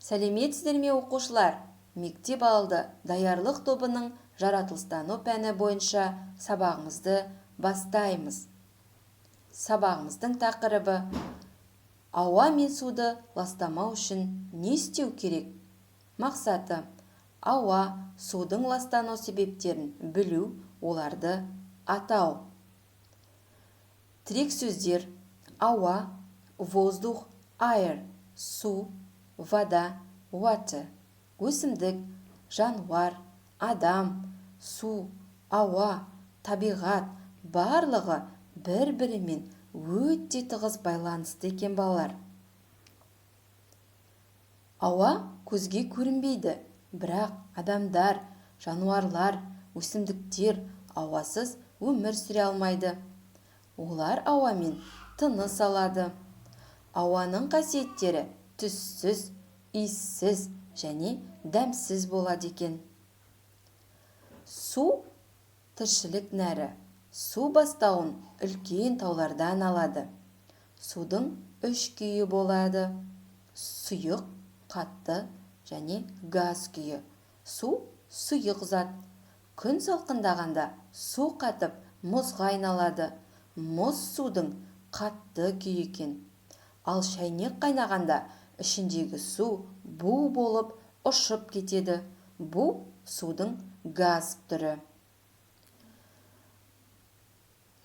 Сәлеметсіздер ме оқушылар? Мектеп алды даярлық тобының жаратылыстану пәні бойынша сабағымызды бастаймыз. Сабағымыздың тақырыбы: ауа мен суды ластамау үшін не істеу керек? Мақсаты: ауа, судың ластану себептерін білу, оларды атау. Тірек сөздер: ауа, воздух, air, су, вода, water. Өсімдік, жануар, адам, су, ауа, табиғат барлығы бір-бірімен өте тығыз байланысты екен балалар. Ауа көзге көрінбейді, бірақ адамдар, жануарлар, өсімдіктер ауасыз өмір сүре алмайды. Олар ауамен тыныс алады. Ауаның қасиеттері түссіз, иіссіз және дәмсіз болады екен. Су тіршілік нәрі. Су бастауын үлкен таулардан алады. Судың 3 күйі болады: сұйық, қатты және газ күйі. Су сұйық зат. Күн салқындағанда су қатып мұзға айналады. Мұз судың қатты күйі екен. Ал шайнек қайнағанда ішіндегі су бу болып ұшып кетеді. Бу судың газ түрі.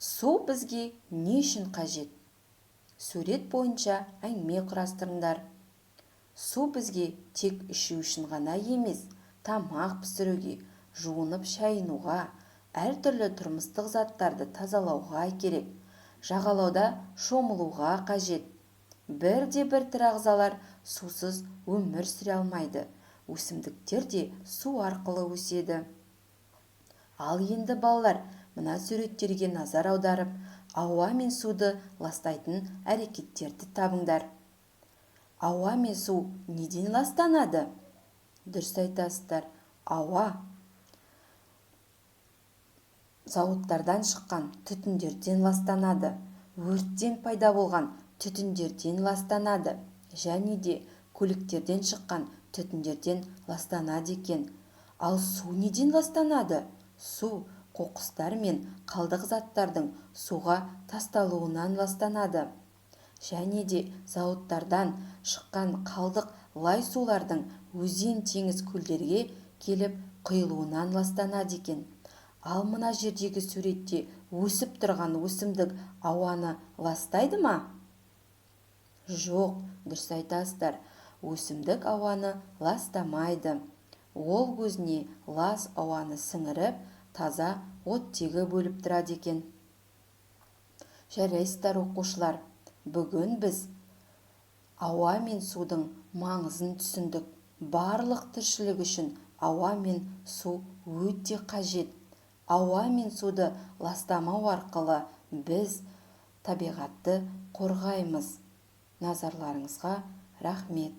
Су бізге не үшін қажет? Сурет бойынша әңгіме құрастырыңдар. Су бізге тек ішу үшін ғана емес, тамақ пісіруге, жуынып шайынуға, әртүрлі тұрмыстық заттарды тазалауға керек. Жағалауда шомылуға қажет. Бірде-бір тірі ағзалар сусыз өмір сүре алмайды. Өсімдіктер де су арқылы өседі. Ал енді балалар, мына суреттерге назар аударып, ауа мен суды ластайтын әрекеттерді табыңдар. Ауа мен су неден ластанады? Дұрыс айтасыздар. Ауа зауыттардан шыққан түтіндерден ластанады. Өрттен пайда болған түтіндерден ластанады. Және де көліктерден шыққан түтіндерден ластанады екен. Ал су неден ластанады? Су қоқыстар мен қалдық заттардың суға тасталуынан ластанады. Және де зауыттардан шыққан қалдық лай сулардың өзен, теңіз, көлдерге келіп құйылуынан ластанады екен. Ал мына жердегі суретте өсіп тұрған өсімдік ауаны ластайды ма? Жоқ, дұрыс айтасыздар. Өсімдік ауаны ластамайды. Ол көзіне лас ауаны сіңіріп, таза оттегі бөліп тұрады екен. Жарайсыздар оқушылар, бүгін біз ауа мен судың маңызын түсіндік. Барлық тіршілік үшін ауа мен су өте қажет. Ауа мен суды ластамау арқылы біз табиғатты қорғаймыз. Назарларыңызға рахмет.